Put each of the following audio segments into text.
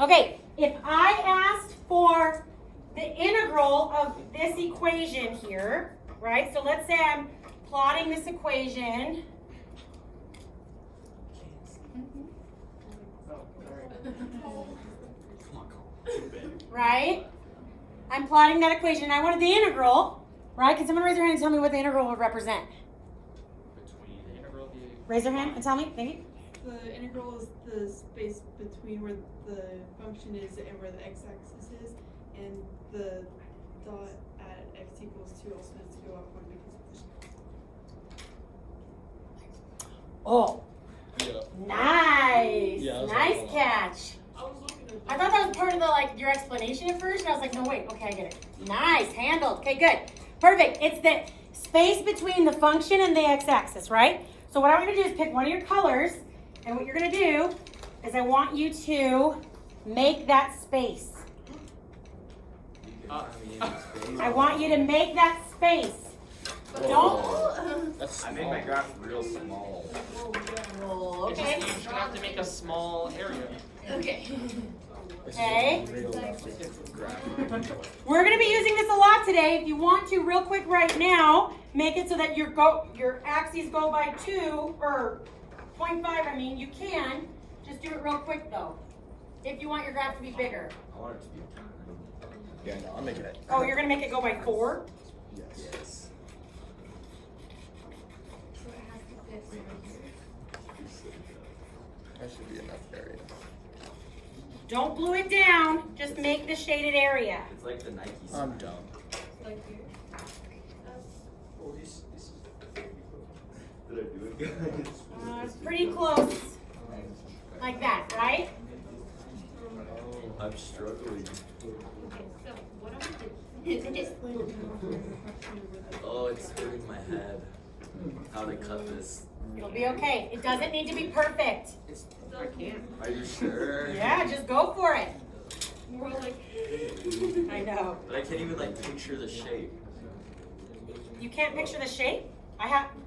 Okay, if I asked for the integral of this equation here, right? So let's say I'm plotting this equation. Right? I'm plotting that equation and I wanted the integral, right? Can someone raise their hand and tell me what the integral would represent? Between the integral of the Raise their hand and tell me. Thank you. The integral is the space between where the function is and where the x-axis is, and the dot at x equals 2 also has to go up 1 because Oh, Yeah. nice. Yeah, I was Nice like, catch. I was looking at I thought that was part of the your explanation at first, and I was like, no wait, okay, I get it. Nice, handled. Okay, good. Perfect. It's the space between the function and the x-axis, right? So what I'm gonna do is pick one of your colors, and what you're gonna do is I want you to make that space. I want you to make that space. Don't. That's I made my graph real small. Oh, It's okay. just, you're just gonna have to make a small area. Okay. this Okay. is a real graph. We're going to be using this a lot today. If you want to, real quick right now, make it so that your axes go by 2, or 0.5, I mean, you can. Just do it real quick, though, if you want your graph to be bigger. I want it to be. Yeah, no, I'm making it. Oh, you're going to make it go by 4? Yes. That should be enough area. Don't glue it down. Just make the shaded area. It's like the Nike. I'm dumb. like here. Did I do it, guys? It's pretty close. Like that, right? I'm struggling. Oh, it's hurting my head. How to cut this? It'll be okay. It doesn't need to be perfect. I can't. Are you sure? Yeah, just go for it. More like I know. But I can't even like picture the shape. You can't picture the shape?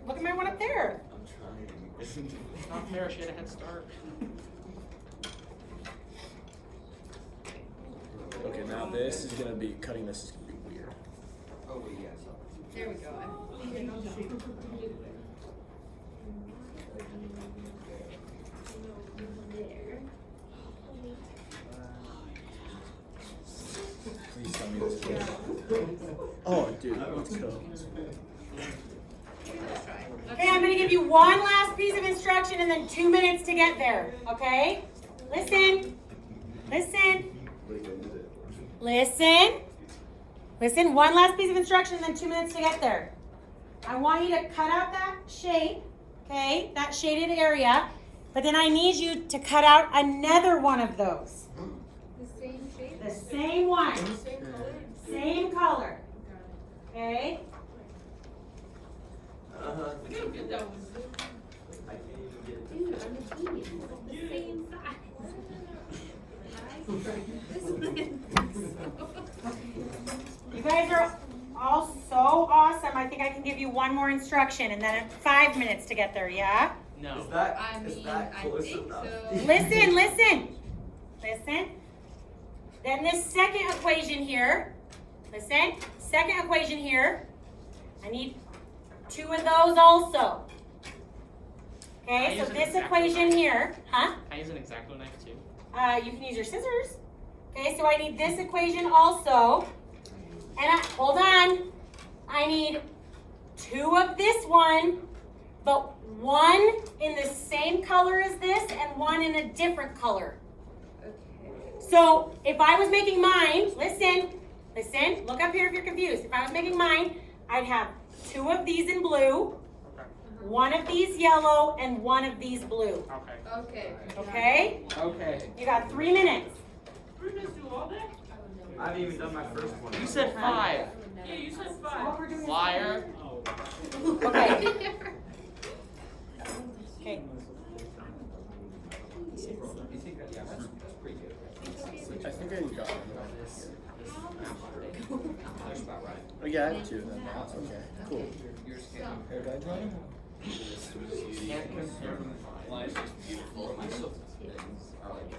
Look at my one up there. I'm trying. It's not fair, she had a head start. Okay, now this is gonna be cutting. This is gonna be weird. Oh wait, yeah. there we go. Please tell me this is good. Oh, dude, let's go. Okay, I'm gonna give you one last piece of instruction and then 2 minutes to get there, okay? Listen, listen, listen, listen, one last piece of instruction and then 2 minutes to get there. I want you to cut out that shape, okay, that shaded area, but then I need you to cut out another one of those. The same shape? The same one, Same color? same color, okay? I can't even get it. Dude, I'm a genius. The same You guys are all so awesome. I think I can give you one more instruction and then 5 minutes to get there, yeah? No. Is that close enough? Listen, listen, listen. Then this second equation here, listen, second equation here, I need 2 of those also. Okay, so this equation here, huh? Can I use an X-Acto knife too? You can use your scissors. Okay, so I need this equation also. And hold on. I need 2 of this one, but 1 in the same color as this and 1 in a different color. So if I was making mine, listen, look up here if you're confused. If I was making mine, I'd have 2 of these in blue, Okay. 1 of these yellow, and 1 of these blue. Okay. Okay. Okay? Okay. You got 3 minutes. I haven't even done my first one. You said 5. Yeah, you said What 5. we're doing is- Liar. Okay. Okay. I think I got it. Oh yeah, I have 2 then. That's okay. Cool. Hair dye drawing? Can't compare. Life is beautiful. My things are like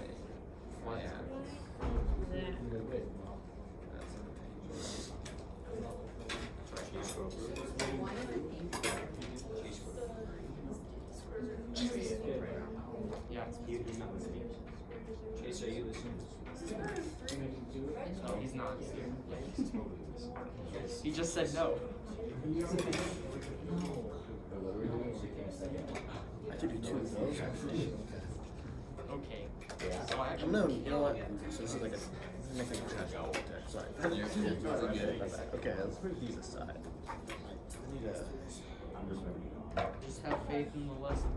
Chase, are you listening? Oh, he's not. He just said no. I could do 2 of those, actually. Okay. So I Oh, actually. no, you know what? So this is like a, make like a trash out there, sorry. My bad. Okay, let's put these aside. I need a, Just have faith in the lesson.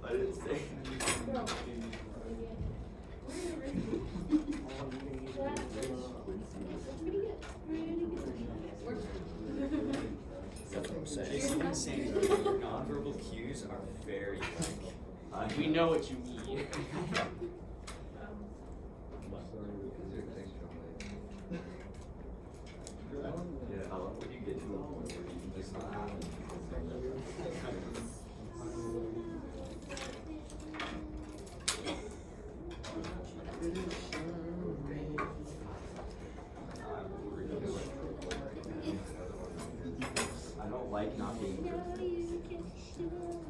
I didn't say. that's what I'm saying. Jason was saying earlier, nonverbal cues are very like. We know what you mean. Yeah, how long would you get to a point where you just not happen? I don't like not being perfect.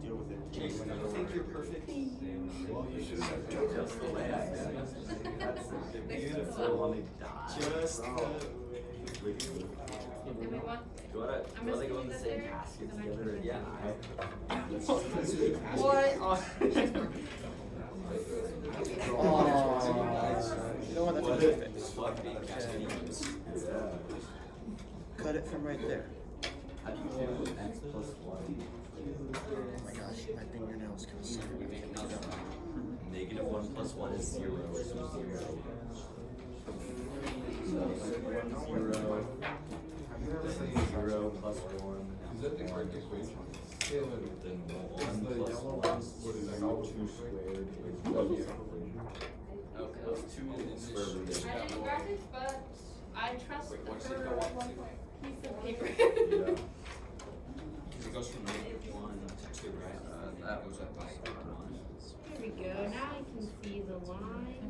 Deal with it. Jason, do you think you're perfect? Well, you should have just the way I am. That's the beautiful. Let me die. Just And we want, Do I I'm go just in gonna the leave same that casket there, and then I together? can Yeah. What? You know what, that's a What? good fix. fuck being cascades. Yeah. Cut it from right there. How do you do x plus 1? Oh my gosh, my fingernails kind of suck. Negative 1 plus 1 is 0. So 0. So 0. 0 plus 1. Is that the correct equation? Then 1 plus 1 is 2 squared. Okay, that was 2 square root of I didn't grab it, but I trust Wait, the what's it third go up to? piece of paper. Yeah. Because it goes from negative 1 to 2, right? That goes up by 1. There we go, now I can see the line.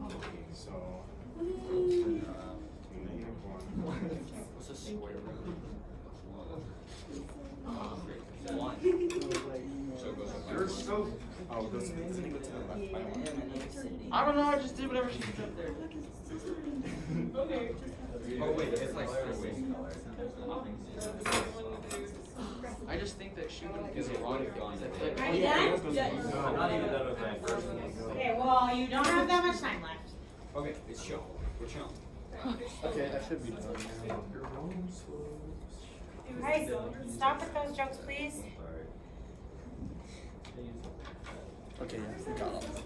So, Woo. negative 1. What's a square root? 1. So it goes up by 1. so. Oh, doesn't it go to the left by 1? I don't know, I just did whatever she said there. Okay. Oh, wait, it's like 3 ways. I just think that she wouldn't get it wrong if it said Are you done? I'm not even done with my first one. Okay, well, you don't have that much time left. Okay, it's shown. We're shown. Okay, I should be done now. Guys, stop with those jokes, please. Okay, yeah, we got all of them.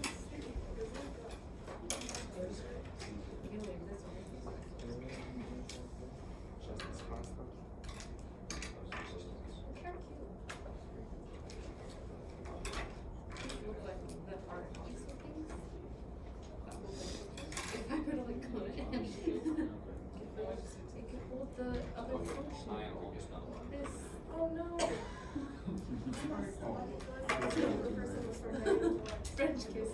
If I were to like clone it, it could hold the other function. I am just not one. This, oh no. French kiss.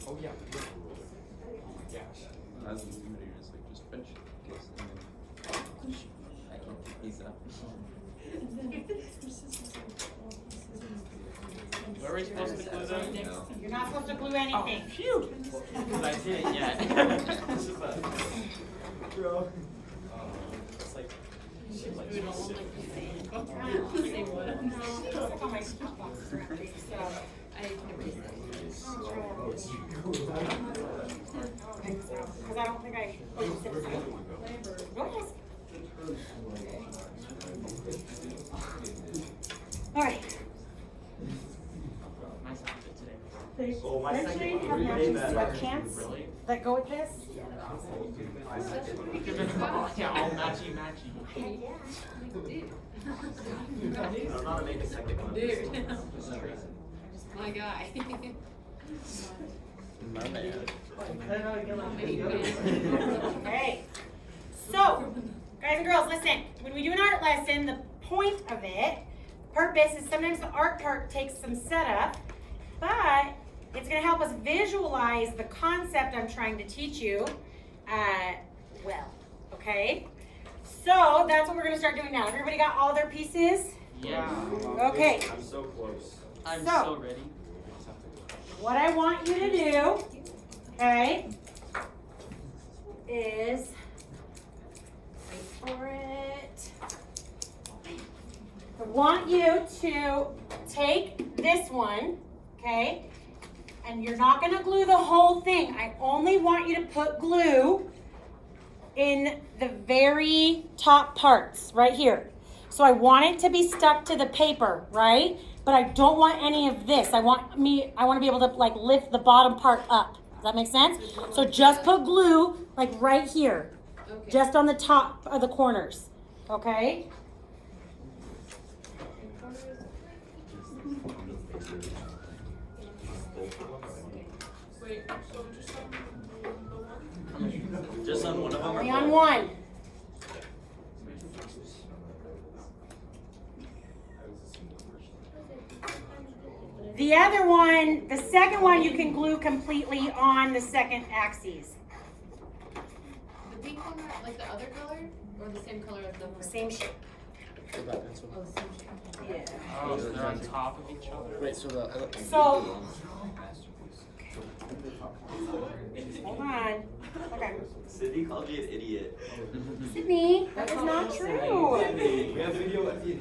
Oh, yeah. Yeah. As the computer is like just French kiss and then I can't pick these up. Where are we supposed to glue them? No. You're not supposed to glue anything. Phew! Because I didn't yet. This is a- It's like, Do it all like the same. Same one. It's on my speech box. So, I never used that. because I don't think I. Go ahead. All right. Nice outfit today. Oh, my Actually, second have one. matching Way better. sweatpants Really? that go with this. Yeah, all matchy. Dude. I don't know how to make a second one. Dude. My guy. My man. Okay. So, guys and girls, listen. When we do an art lesson, the point of it, purpose, is sometimes the art part takes some setup, but it's going to help us visualize the concept I'm trying to teach you well. Okay? So that's what we're gonna start doing now. Everybody got all their pieces? Yeah. Okay. I'm so close. I'm So- so ready. What I want you to do, okay, is wait for it. I want you to take this one, okay, and you're not gonna glue the whole thing. I only want you to put glue in the very top parts, right here. So I want it to be stuck to the paper, right? But I don't want any of this. I want to be able to like lift the bottom part up. Does that make sense? So just put glue like right here, Okay. just on the top of the corners, okay? Just on one of them. Only on one. The other one, the second one, you can glue completely on the second axis. The pink one, like the other color, or the same color as the first? Same shape. Oh, the same shape. Yeah. Oh, so they're on top of each other. Wait, so the So, hold on. Okay. Sydney called me an idiot. Sydney, that is not true. We have video at the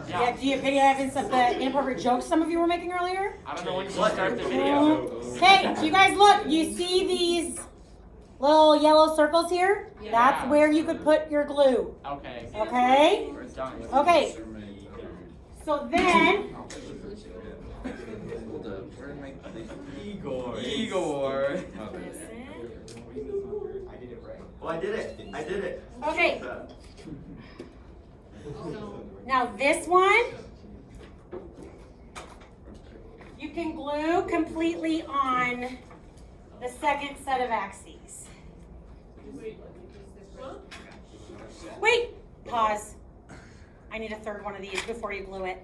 Yeah, do you have video evidence of the inappropriate jokes some of you were making earlier? I don't know when to start the video. Okay, so you guys look, you see these little yellow circles here? Yeah. That's where you could put your glue, Okay. okay? We're done. Okay, so then, Igor. Igor. Oh, I did it. I did it. okay, Oh no. now this one, you can glue completely on the second set of axes. Wait, pause. I need a third one of these before you glue it.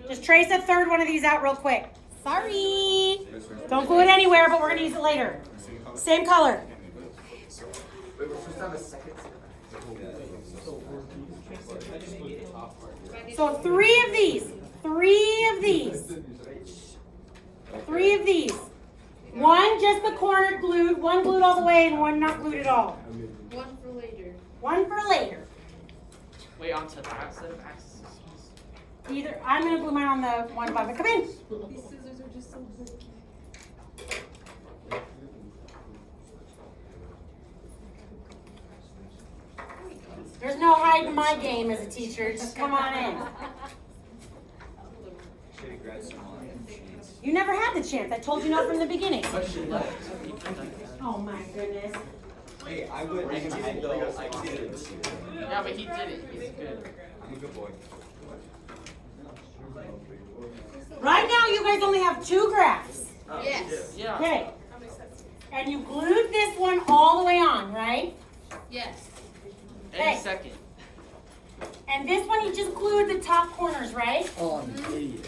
Just trace a third one of these out real quick. Sorry. Don't glue it anywhere, but we're gonna use it later. Same color. So three of these. One just the corner glued, one glued all the way, and one not glued at all. One for later. One for later. Wait, onto that set of axes. Either I'm gonna glue mine on the one bottom. Come in. These scissors are just so bulky. There's no hiding my game as a teacher. Just come on in. Should've grabbed some wine. You never had the chance. I told you no from the beginning. But she left. Oh my goodness. Hey, I would recommend though, I did. Yeah, but he did it. He's good. I'm a good boy. Right now, you guys only have two graphs. Yes. Yeah. Okay. And you glued this one all the way on, right? Yes. Any Hey. second. And this one you just glued the top corners, right? oh, I'm an idiot.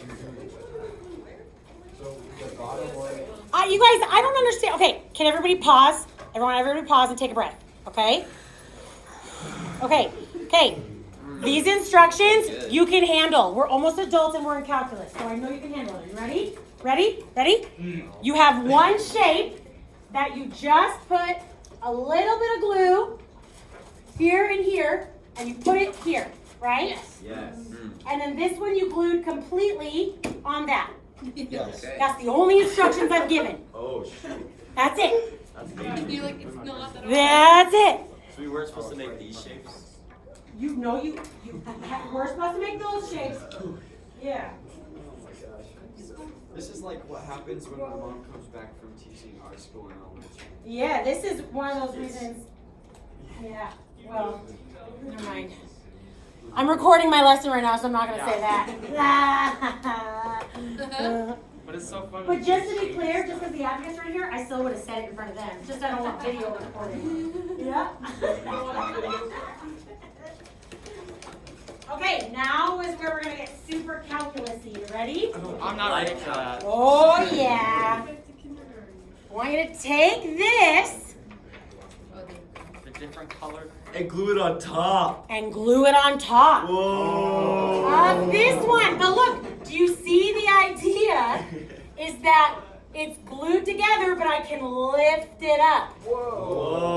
You guys, I don't understand. Okay, can everybody pause? Everybody pause and take a breath, okay? Okay. These instructions you can handle. We're almost adults and we're in calculus, so I know you can handle it. You ready? Ready? You have one shape that you just put a little bit of glue here and here, and you put it here, right? Yes. Yes. And then this one you glued completely on that. Yes. That's the only instructions I've given. Oh shoot. That's it. That's You're like, it's not that That's it. So we weren't supposed to make these shapes? You know you we're supposed to make those shapes. Yeah. This is like what happens when my mom comes back from teaching art school in elementary. Yeah, this is one of those reasons. Yeah. Well, never mind. I'm recording my lesson right now, so I'm not gonna say that. But it's so funny. But just to be clear, just because the advocate's right here, I still would have said it in front of them. Just I don't want video recording. Yeah. Okay, now is where we're gonna get super calculus-y. You ready? I'm not ready for that. Oh yeah. I want you to take this. The different colored And glue it on top. and glue it on top Whoa. of this one. But look, do you see the idea is that it's glued together, but I can lift it up. Oh,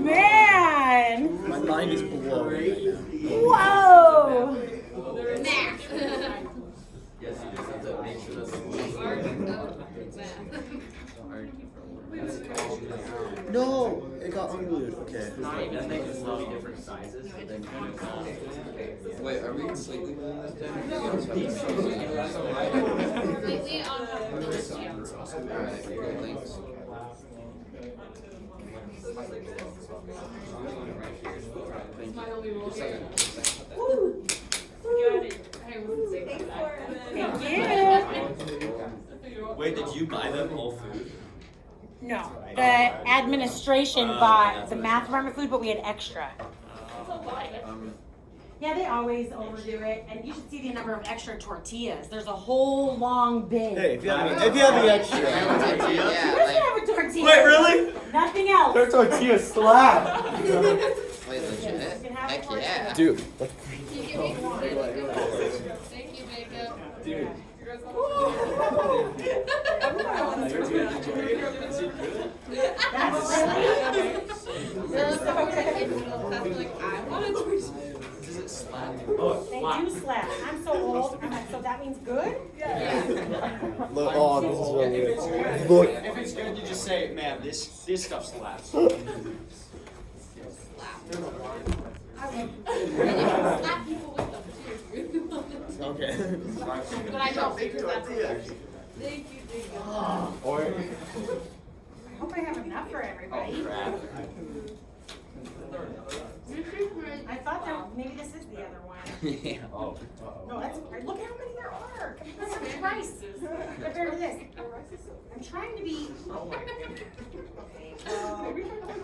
man. My mind is blown right now. Whoa. Math. Yes, you just have to make sure that's. No, it got unglued. Okay. That makes it slightly different sizes, but then kind of. Wait, are we slightly moving this down? Completely on the list, yeah. Alright, cool, thanks. It's my only rule here. Woo. Got it. I wouldn't say that. Thank you. Wait, did you buy them all food? No, the administration bought the math department food, but we had extra. Yeah, they always overdo it, and you should see the number of extra tortillas. There's a whole long bin. Hey, if you have the extra. You should have a tortilla. Wait, really? Nothing else. Their tortilla slap. Wait, legit? can have Heck it. yeah. Dude. Can you give me one? Thank you, Jacob. Dude. Does it slap? They do slap. I'm so old. I'm like, so that means good? Look, oh, this is really If good. Look. it's good, you just say, man, this stuff slaps. And you can slap people with them too. Okay. But I don't because that's Thank you, Jacob. I hope I have enough for everybody. I thought that maybe this is the other one. Yeah. No, that's look how many there are. That's rice compared to this. I'm trying to be. Okay.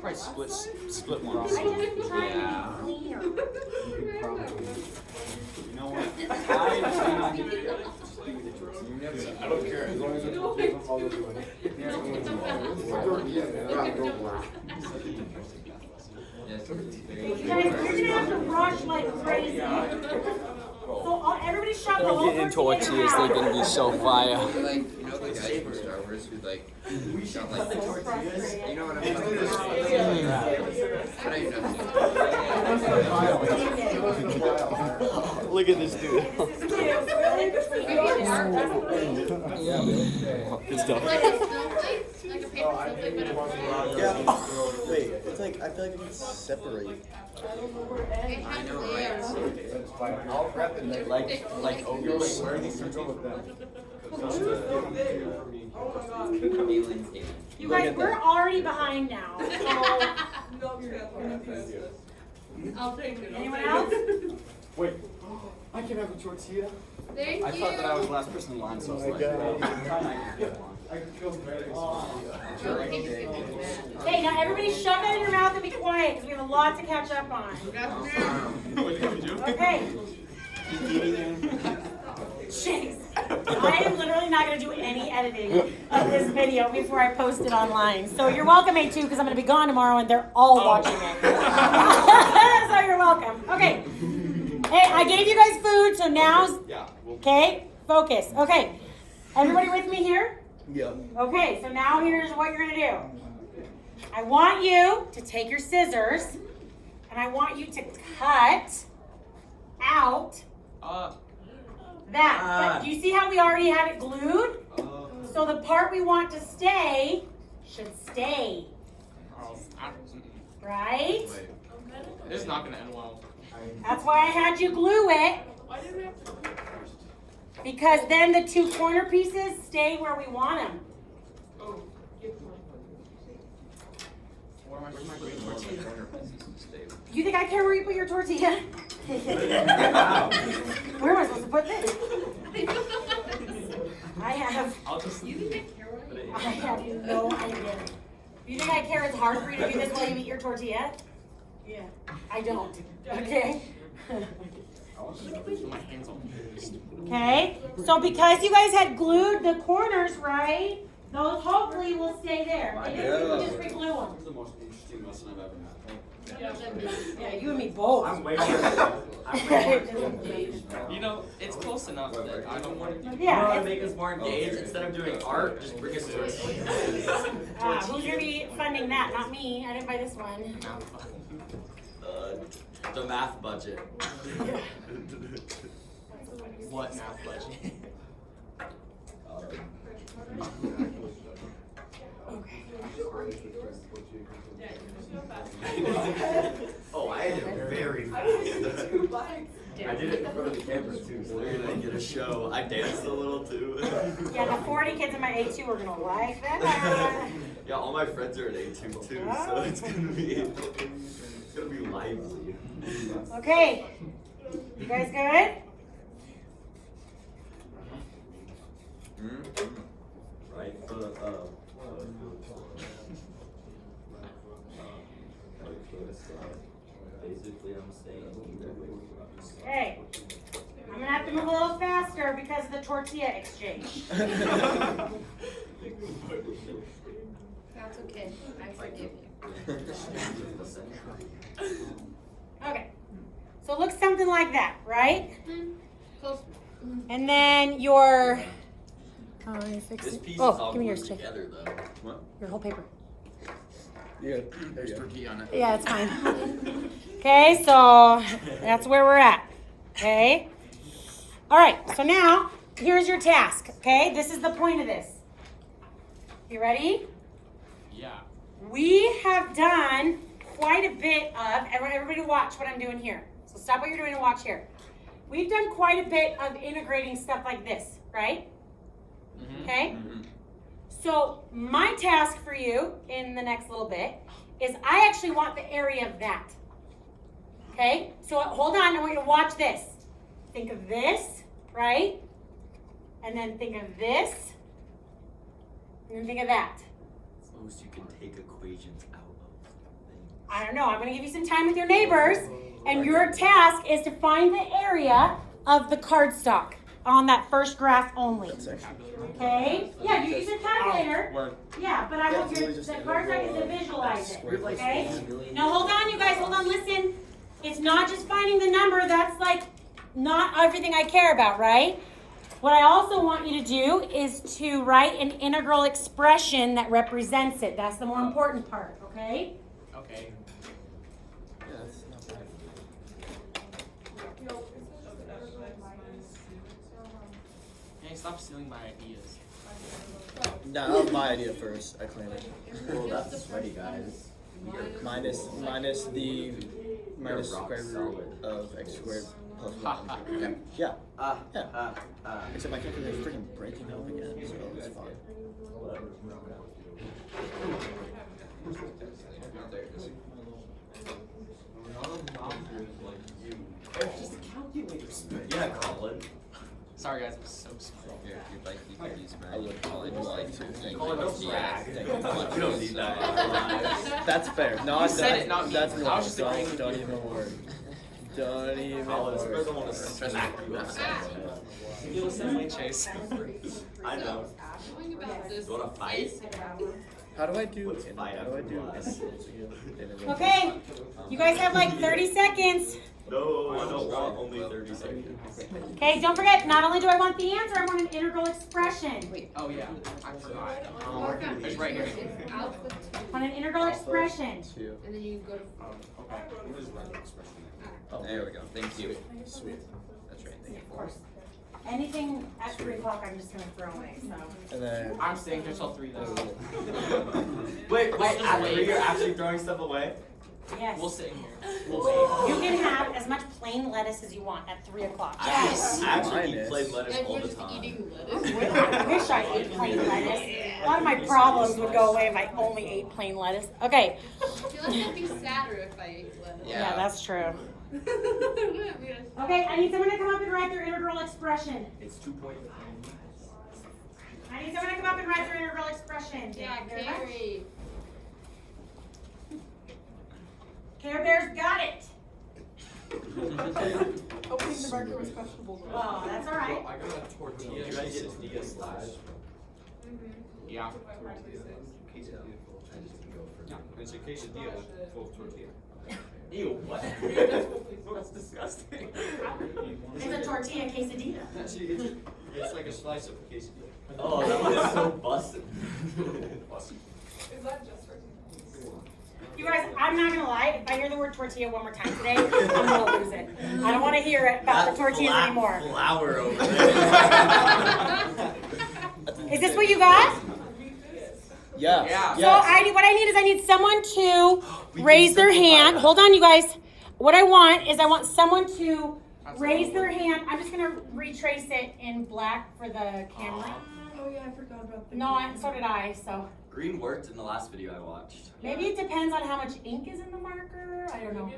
Probably split one. I just am trying to be cleaner. You know what? I don't care as long as it's Yes. You guys, you're gonna have to rush like crazy. So everybody shove the whole tortilla in half. gonna be so fire. Like, you know the guys from Star Wars who like got like, you know what I'm talking about? How do you know? Look at this dude. Good stuff. Like a snowflake? Like a paper snowflake, but a Yeah. Wait, it's like I feel like it can separate. It I has know, layers. right? like ogres. You guys, we're already behind now. So I'll take it. anyone else? Wait, I can have a tortilla? Thank you. I thought that I was the last person in line, so I was like, I feel very Okay, now everybody shove that in your mouth and be quiet because we have a lot to catch up on. Okay. Jeez. I am literally not going to do any editing of this video before I post it online. So you're welcome, A2, because I'm going to be gone tomorrow and they're all watching it. So you're welcome. Okay. Hey, I gave you guys food, so now's, okay, focus. Okay. Everybody with me here? Yeah. Okay, so now here's what you're going to do. I want you to take your scissors and I want you to cut out that. But do you see how we already had it glued? So the part we want to stay should stay. Right? This is not gonna end well. That's why I had you glue it. Because then the two corner pieces stay where we want them. You think I care where you put your tortilla? Where am I supposed to put this? I have no idea. You think I care it's hard for you to do this while you eat your tortilla? Yeah. I don't. Okay? My hands on. Okay? So because you guys had glued the corners, right? Those hopefully will stay there. If it's, we just re-glue them. This is the most interesting lesson I've ever had. Yeah, you and me both. I'm way more. You know, it's close enough that I don't want to do. You Yeah, want to it's- make us more engaged? Instead of doing art, just bring us to who's gonna be funding that? Not me. I didn't buy this one. The math budget. What math budget? Oh, I did it very fast. I did it in front of the camera too, so they're gonna get a show. I danced a little too. Yeah, the 40 kids in my A2 are gonna like that. Yeah, all my friends are at A2 too, so it's gonna be lively. Okay. You guys good? Right, basically I'm saying either way. Okay. I'm gonna have to move a little faster because of the tortilla exchange. That's okay, I forgive you. Okay. So it looks something like that, right? Close. And then your. Oh, let me fix This it. piece is Oh, all give me glued yours, Jake. together though. What? Your whole paper. Yeah. There's tortilla on it. Yeah, it's fine. Okay, so that's where we're at. Okay. All right. So now here's your task. Okay, this is the point of this. You ready? Yeah. We have done quite a bit of. Everybody, watch what I'm doing here. So stop what you're doing and watch here. We've done quite a bit of integrating stuff like this, right? Okay. So my task for you in the next little bit is I actually want the area of that. Okay? So hold on, I want you to watch this. Think of this, right? And then think of this. And then think of that. Suppose you can take equations out of things. I don't know. I'm going to give you some time with your neighbors. And your task is to find the area of the cardstock on that first graph only. Okay? Yeah, you use your calculator. Yeah, but I want your the cardstock is to visualize it. Okay? Now hold on, you guys. Hold on. Listen. It's not just finding the number. That's like not everything I care about, right? What I also want you to do is to write an integral expression that represents it. That's the more important part, okay? Okay. Yeah, that's not bad. Hey, stop stealing my ideas. Nah, that was my idea first. I claim it. Well, that's sweaty, guys. Minus the square root of x squared plus 1. Yeah. Except my calculator is freaking breaking down again, so it's fine. Yeah, Colin. Sorry guys, I'm so sorry. You'd like you could use I would Colin would like to thank Colin, you. don't brag. Thank you so much. We don't need that in our lives. That's fair. No, You I'm said done. it, not me. That's I wrong. was just agreeing with Don't you. even worry. Don't even Colin, worry. doesn't want to smack you upside. You listen to me, Chase. I know. Knowing about this. You wanna fight? How do I do? Let's fight How do I after do class. this? Okay. You guys have like 30 seconds. No, I don't want only 30 seconds. Okay, don't forget, not only do I want the answer, I want an integral expression. Oh yeah, I forgot. It's right here. I want an integral expression. Two. And then you go to. Okay. Oh, There we go. Thank you. sweet. That's right. Thank you. Of course. Anything at 3 o'clock, I'm just gonna throw away, so. And then. I'm staying here till 3 though. Wait, just after wait. you're actually throwing stuff away? Yes. We'll sit here. You can have as much plain lettuce as you want at 3 o'clock. I Yes. actually eat Minus. plain lettuce And all you're the just time. eating lettuce. I wish I ate plain lettuce. A lot of my problems would go away if I only ate plain lettuce. Okay. I feel like I'd be sadder if I ate lettuce. Yeah, that's true. Okay. Okay, I need someone to come up and write their integral expression. It's 2.5. I need someone to come up and write their integral expression. Yeah, Thank you very much. Carrie. Care Bears got it. Opening the marker was questionable. Oh, that's all right. I got a tortilla. You gotta get Dia slash. Yeah. It's a quesadilla full of tortilla. Ew, what? That's disgusting. It's a tortilla quesadilla. It's like a slice of a quesadilla. Oh, that was so busted. Is that just for You guys, I'm not gonna lie, if I hear the word tortilla one more time today, I'm gonna lose it. I don't wanna hear it about the tortillas anymore. Flour over there. Is this what you got? Yeah. Yeah. So what I need is I need someone to raise their hand. Hold on, you guys. What I want someone to raise their hand. I'm just gonna retrace it in black for the camera. Oh yeah, I forgot about the. No, so did I, so. Green worked in the last video I watched. Maybe it depends on how much ink is in the marker. I don't know.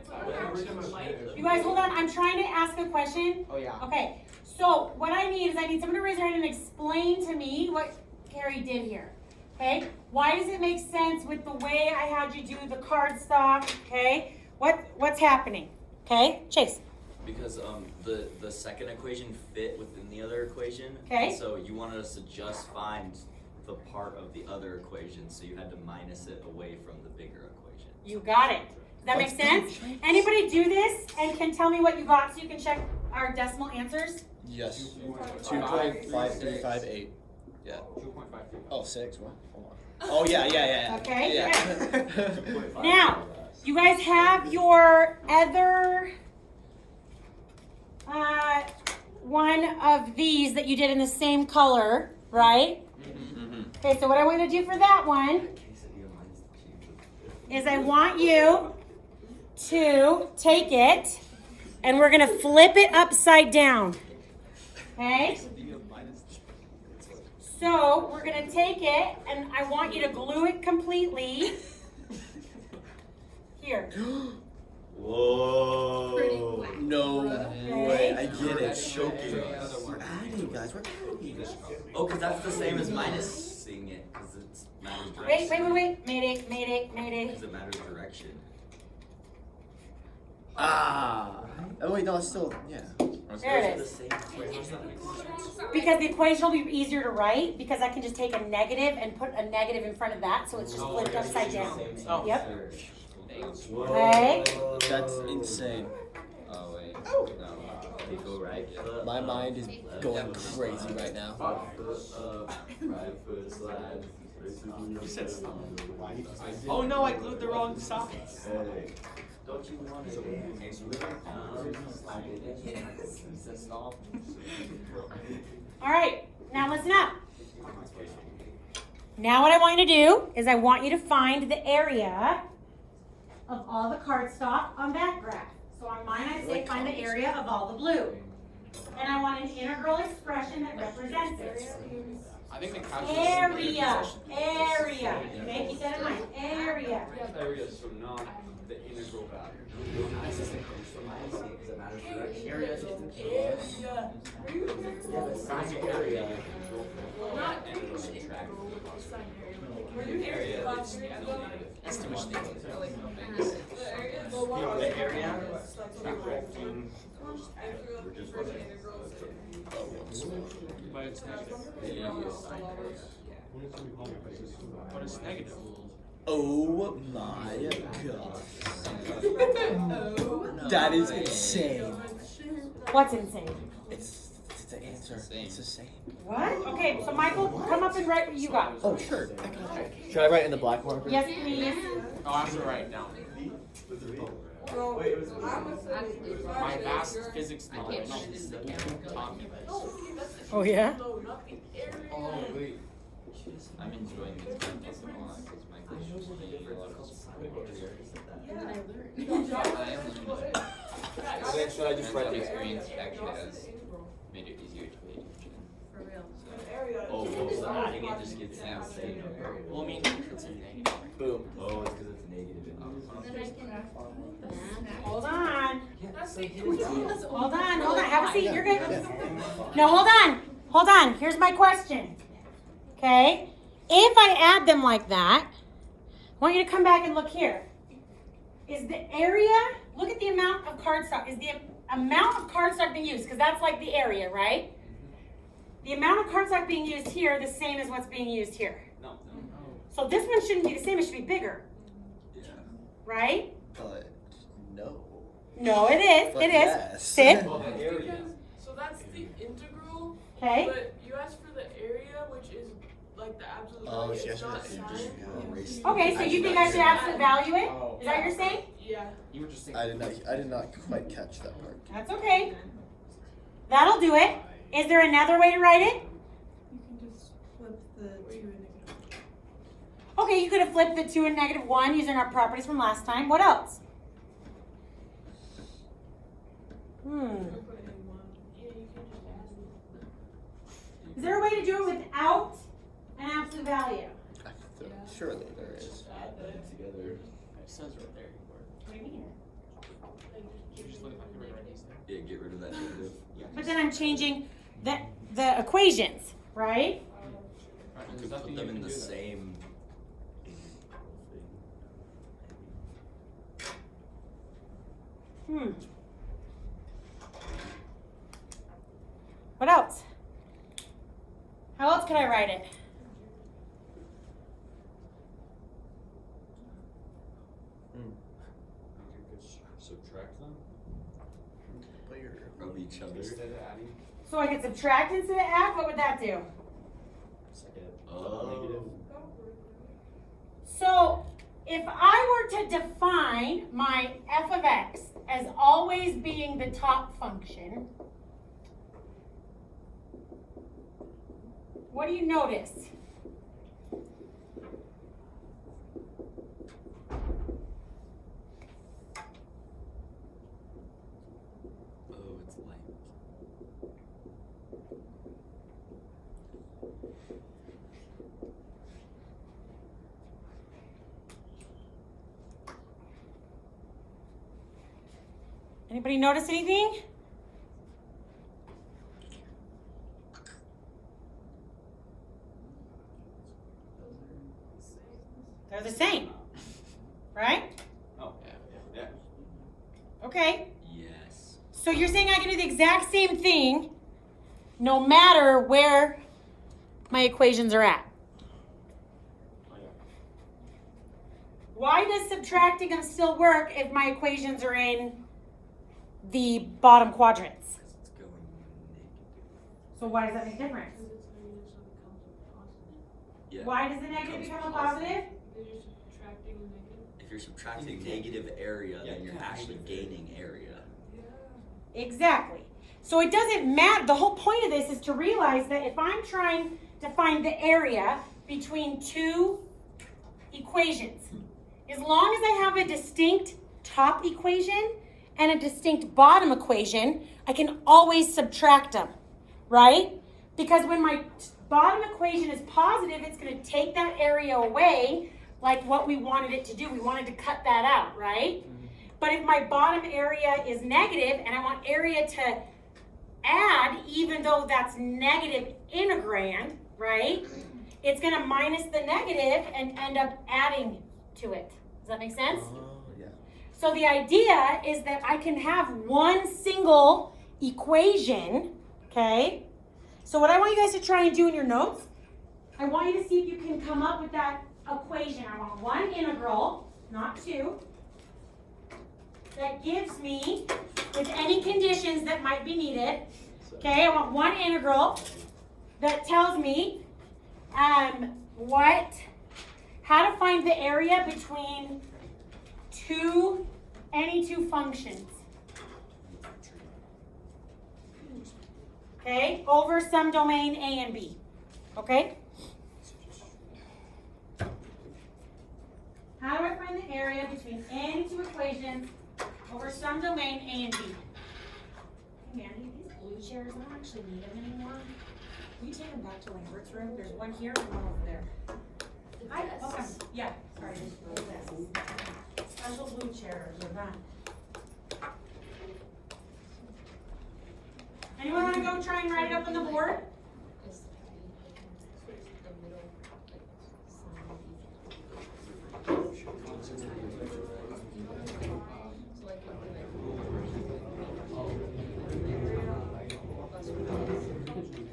You guys, hold on. I'm trying to ask a question. Oh yeah. Okay, so what I need is I need someone to raise their hand and explain to me what Carrie did here. Okay? Why does it make sense with the way I had you do the card stock? Okay? What's happening? Okay? Chase. Because the second equation fit within the other equation. Okay. So you wanted us to just find the part of the other equation, so you had to minus it away from the bigger equation. You got it. Does that make sense? Anybody do this and can tell me what you got so you can check our decimal answers? Yes. 2.5358. Yeah. 2.53. Oh, 6. What? Hold on. Oh yeah. Okay, Yeah. Now, you guys have your other one of these that you did in the same color, right? Okay, so what I want to do for that one is I want you to take it and we're going to flip it upside down. Okay? So we're going to take it and I want you to glue it completely. Here. Whoa. Pretty whack. No way. I get it. It's choking. We're adding, guys. We're adding. Oh, because that's the same as minusing it, because it's matters direction. Wait. Mayday. Because it matters direction. Ah. Oh wait, no, it's still There it is. Because the equation will be easier to write because I can just take a negative and put a negative in front of that so it's just flipped upside down. Oh. Yep. Okay. That's insane. Oh, wait. No. Go right. My mind is going crazy right now. You said stop. Oh no, I glued the wrong sides. Don't you want to dance? You said stop. All right. Now listen up. Now what I want you to do is I want you to find the area of all the cardstock on that graph. So on mine I say find the area of all the blue. And I want an integral expression that represents it. I think the calculus. Area. Okay, keep that in mind. Area. Area, so not the integral value. Area. Sine area. Estimation. The area. But it's negative. But it's negative. Oh my god. That is insane. What's insane? It's the answer. It's the same. What? Okay, so Michael, come up and write what you got. Oh, sure. Should I write in the black marker? Yes, please. Oh, I have to write it down. My vast physics knowledge taught me this. Oh, yeah? Oh, wait. I'm enjoying this because my questions are being a lot of Should I just write That it? experience actually has made it easier to pay attention. For real. Oh, whoa, so adding it just gets insane. Well, I mean, it's a negative. Boom. Oh, it's because it's negative. Then I can. Hold on. Hold on. Have a seat. You're good. No, hold on. Here's my question. Okay? If I add them like that, I want you to come back and look here. Is the area, look at the amount of cardstock. Is the amount of cardstock being used, because that's like the area, right? The amount of cardstock being used here the same as what's being used here. No, So this one shouldn't be the same, it should be bigger, Yeah. right? But no. No, it is, But it is. yes. Sit, So that's the integral, okay? but you asked for the area, which is like the absolute Oh, value, she it's asked for not the sine. integral. Okay, so you think I should absolute value it? Is that what you're saying? Yeah. You were just saying. I did not quite catch that part. That's okay. That'll do it. Is there another way to write it? You can just flip the 2 and negative. Okay, you could have flipped the 2 and -1 using our properties from last time. What else? Yeah, you can just add it. Is there a way to do it without an absolute value? Surely there is. Add that together. It says right there. What do you mean? You just look like you're right these things. Yeah, get rid of that negative. But then I'm changing the equations, right? Right, You there's could nothing put them you in can the do there. same. What else? How else could I write it? Subtract them But you're From each other. instead of adding. So I could subtract instead of add, what would that do? It's like a Oh. negative. So if I were to define my f of x as always being the top function, what do you notice? Oh, it's light. Anybody notice anything? They're the same, right? Oh, yeah. Okay. Yes. So you're saying I can do the exact same thing no matter where my equations are at. Oh, yeah. Why does subtracting them still work if my equations are in the bottom quadrants? Because it's going negative. So why does that make a difference? Because it's negative, so it becomes a positive. Yeah. Why does the negative become a positive? Then you're subtracting a negative. If you're subtracting negative area, then you're actually gaining area. Exactly. So it doesn't matter. The whole point of this is to realize that if I'm trying to find the area between two equations, as long as I have a distinct top equation and a distinct bottom equation, I can always subtract them, right? Because when my bottom equation is positive, it's going to take that area away like what we wanted it to do. We wanted to cut that out, right? But if my bottom area is negative and I want area to add, even though that's negative integrand, right? It's going to minus the negative and end up adding to it. Does that make sense? Oh, yeah. So the idea is that I can have one single equation, okay? So what I want you guys to try and do in your notes, I want you to see if you can come up with that equation. I want one integral, not two, that gives me, with any conditions that might be needed, okay? I want one integral that tells me how to find the area between any two functions. Okay, over some domain A and B. Okay? How do I find the area between any two equations over some domain A and B? Hey Mandy, these blue chairs, I don't actually need them anymore. Will you take them back to Lambert's room? There's one here and one over there. Hi, welcome. Yeah, sorry, special blue chairs are done. Anyone want to go try and write it up on the board?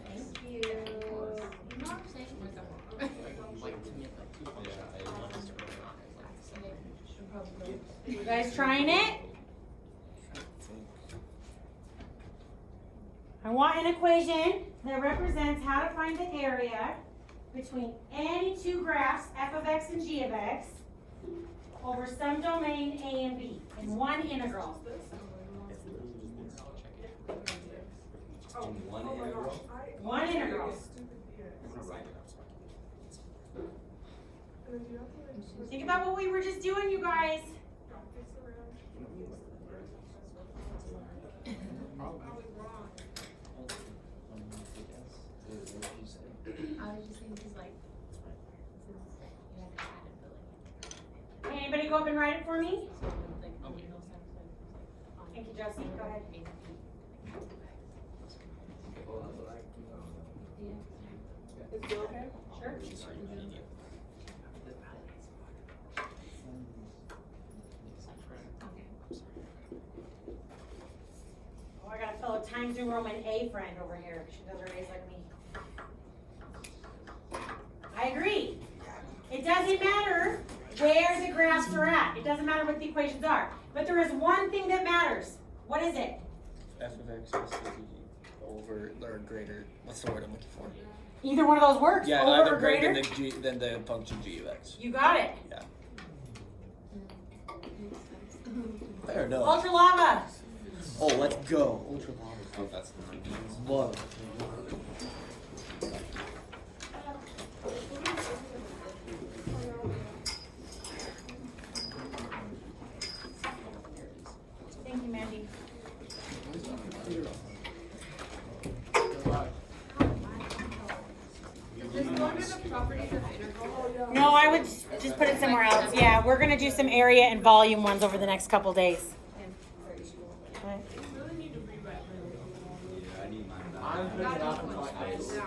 Thank you. Like to me, like 2 functions. guys trying it? I want an equation that represents how to find the area between any two graphs, f of x and g of x, over some domain A and B in one integral. One integral. One integral. Think about what we were just doing, you guys. I was just saying, cause like, since you had to add it, but like, Anybody go up and write it for me? so like, no sense, like, Thank you, Josie. Go ahead. Is Bill okay? Sure. Oh, I got a fellow Times New Roman A friend over here. She does her A's like me. I agree. It doesn't matter where the graphs are at. It doesn't matter what the equations are. But there is one thing that matters. What is it? F of x is over or greater. What's the word I'm looking for? Either one of those works. Yeah, Over either or greater greater. than the function g of x. You got it. Yeah. Fair enough. Ultra lava. Oh, let's go. Ultra Oh, that's the right lava. Thank you, Mandy. just go under the properties of integral. No, I would just put it somewhere else. Yeah, we're gonna do some area and volume ones over the next couple days. Okay. Really need to rewrite my Yeah, I need mine back. I'm putting it off until I ice.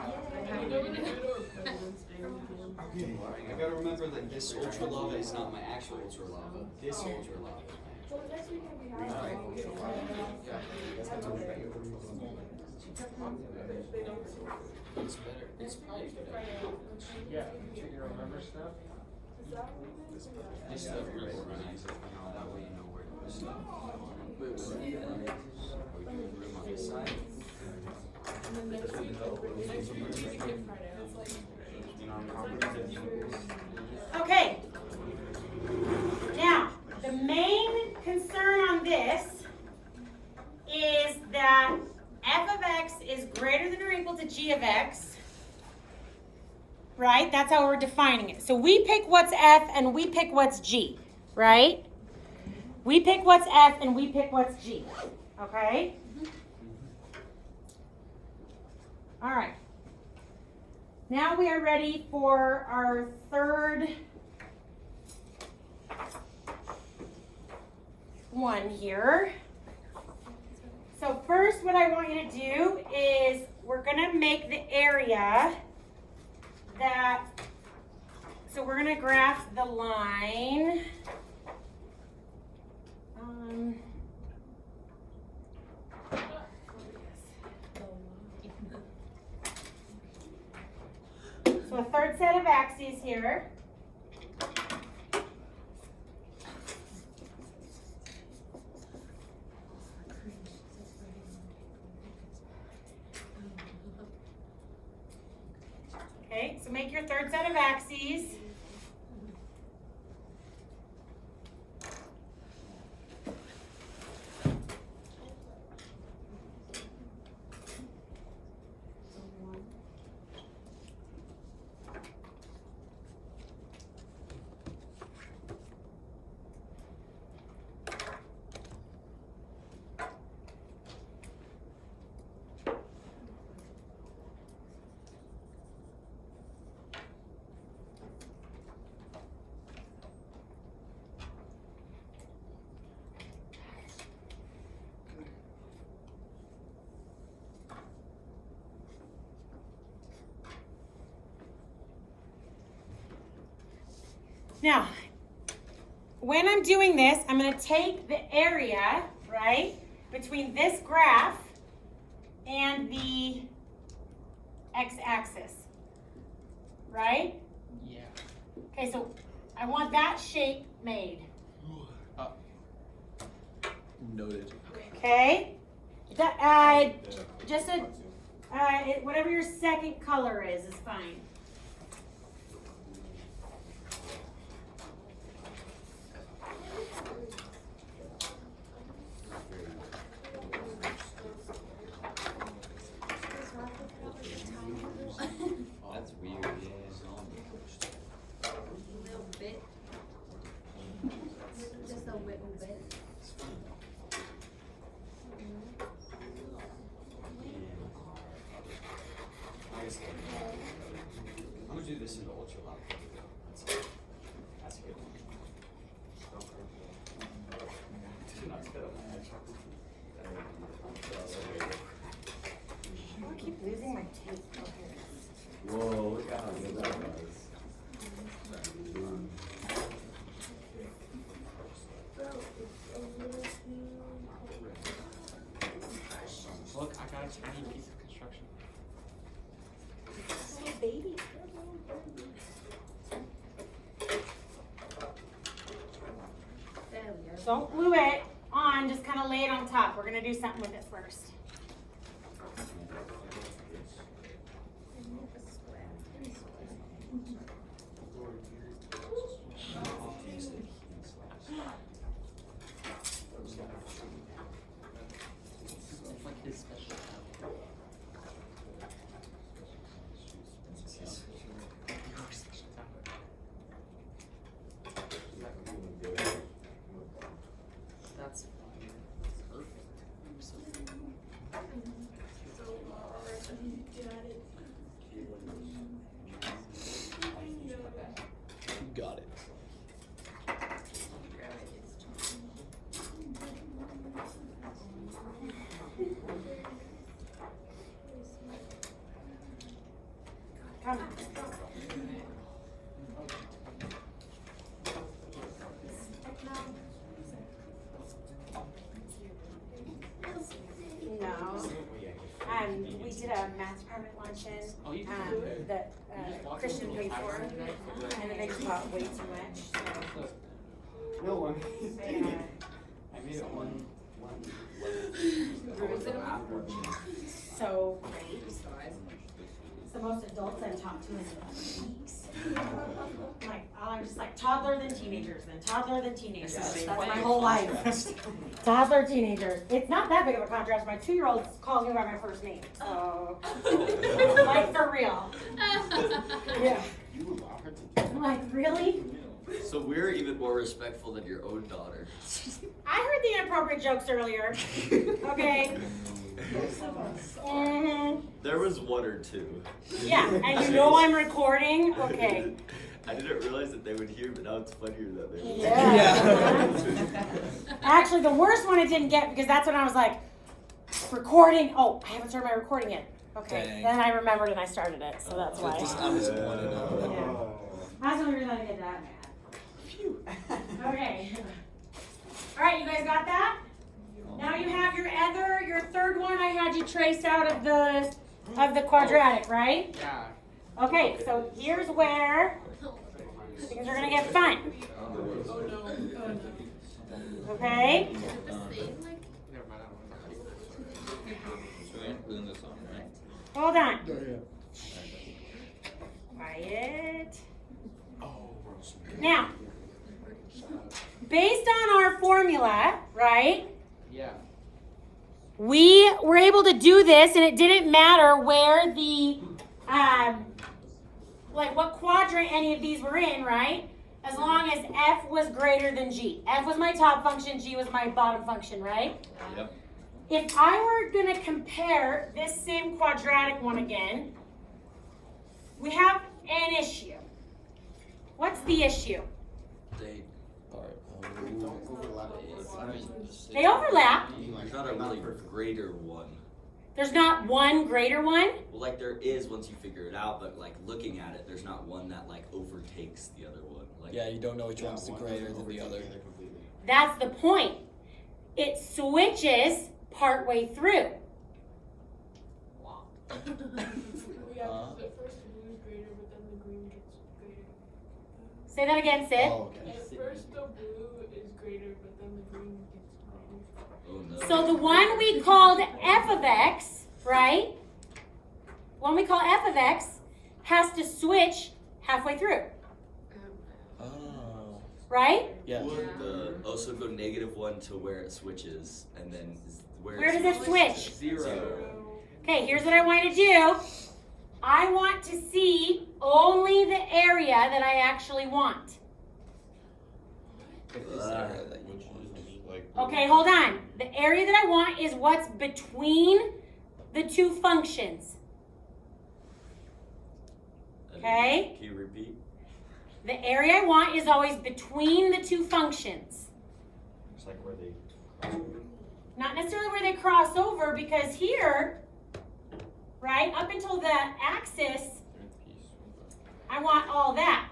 I gotta remember that this ultra lava is not my actual ultra lava. This ultra lava. It's better. It's probably better. Yeah, you remember stuff? This stuff really organizes it, that way you know where to put stuff. We can room on this side. And then next week we skip Friday. It's like, You know, Okay. Now, the main concern on this is that f of x is greater than or equal to g of x. Right? That's how we're defining it. So we pick what's f and we pick what's g. Right? We pick what's f and we pick what's g. Okay? All right. Now we are ready for our third one here. So first what I want you to do is we're gonna make the area that, so we're gonna graph the line. So a third set of axes here. Okay, so make your third set of axes. Now, when I'm doing this, I'm going to take the area, right, between this graph and the x-axis, right? Yeah. Okay, so I want that shape made. Noted. Okay? Just whatever your second color is fine. That's weird. Little bit. Just a little bit. I'm gonna do this in the ultra loud. That's a good one. I keep losing my tape. Okay. Whoa, look how good that was. Look, I got a tiny piece of construction. Baby. There we go. Don't glue it on, just kind of lay it on top. We're gonna do something with it first. It's like his special talent. Your special talent. That's fine. Perfect. So Got it. Come on. No. We did a math department luncheon Oh, you did? that Christian paid for, and then they just bought way too much. So No one. they, I made it one. so great. It's the most adults I've talked to in weeks. I'm just like toddler then teenagers, then toddler then teenagers. That's my whole life. Toddler, teenagers. It's not that big of a contrast. My 2-year-old calls me by my first name, so like for real. Yeah. You allow her to. I'm like, really? So we're even more respectful than your own daughter. I heard the inappropriate jokes earlier. Okay. Mhm. There was one or two. Yeah, and you know I'm recording. Okay. I didn't realize that they would hear, but now it's funnier that they would. Yeah. Actually, the worst one I didn't get because that's when I was like, recording. Oh, I haven't started my recording yet. Okay. Dang. Then I remembered and I started it, so that's why. I'm disappointed now. Yeah. That's the only reason I didn't get that mad. Phew. Okay. All right, you guys got that? Now you have your third one. I had you traced out of the quadratic, right? yeah. Okay, so here's where things are gonna get fun. Okay? Never mind. So we ain't gluing this on, right? Hold on. Quiet. Now, based on our formula, right? Yeah. We were able to do this, and it didn't matter where the, like what quadrant any of these were in, right? As long as f was greater than g. F was my top function, g was my bottom function, right? Yep. If I were going to compare this same quadratic one again, we have an issue. What's the issue? They Don't overlap it. They overlap. There's not a really greater one. There's not one greater one. Well, like there is once you figure it out, but like looking at it, there's not one that like overtakes the other one. Like Yeah, you don't know which one's the greater than the other. That's the point. It switches partway through. Yeah, the first blue is greater, but then the green gets greater. Say that again, Sid. Oh, okay. At first the blue is greater, but then the green gets greater. So the one we called f of x, right? One we call f of x has to switch halfway through, Oh. right? Yeah. Would also go -1 to where it switches, and then Where does it switch? 0. Okay, here's what I want you to do. I want to see only the area that I actually want. What is the area that you want? Okay, hold on. The area that I want is what's between the two functions. Okay? Can you repeat? The area I want is always between the two functions. It's like where they. Not necessarily where they cross over, because here, right, up until the axis, I want all that.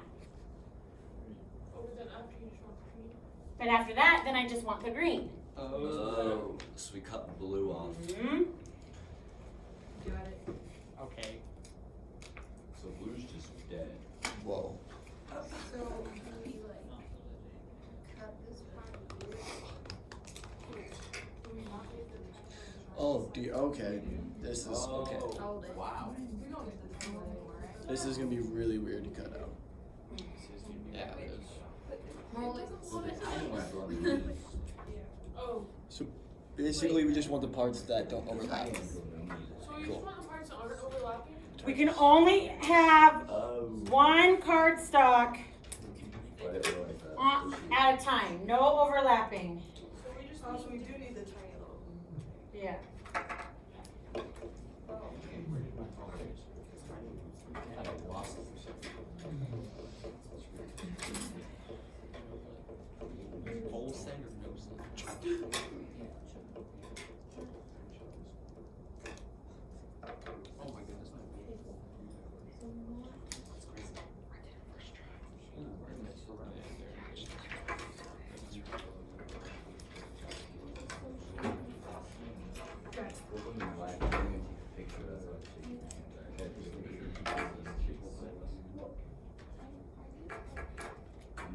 Oh, but then after you just want green. But after that, then I just want the green. Oh, so we cut the blue off. Hmm? Got it. Okay. So blue's just dead. Whoa. So, can we like cut this part here? Do we not get the Oh, okay. This is okay. Hold it. Wow. We don't get this one anymore, right? This is gonna be really weird to cut out. Yeah, it is. Hold it. Oh, So basically, we just want the parts that don't overlap. so you just want the parts that aren't overlapping? We can only have Oh. one cardstock Whatever like that. at a time. No overlapping. So we just Also, we do need the tiny little. Yeah. Full send or no send? Oh my goodness.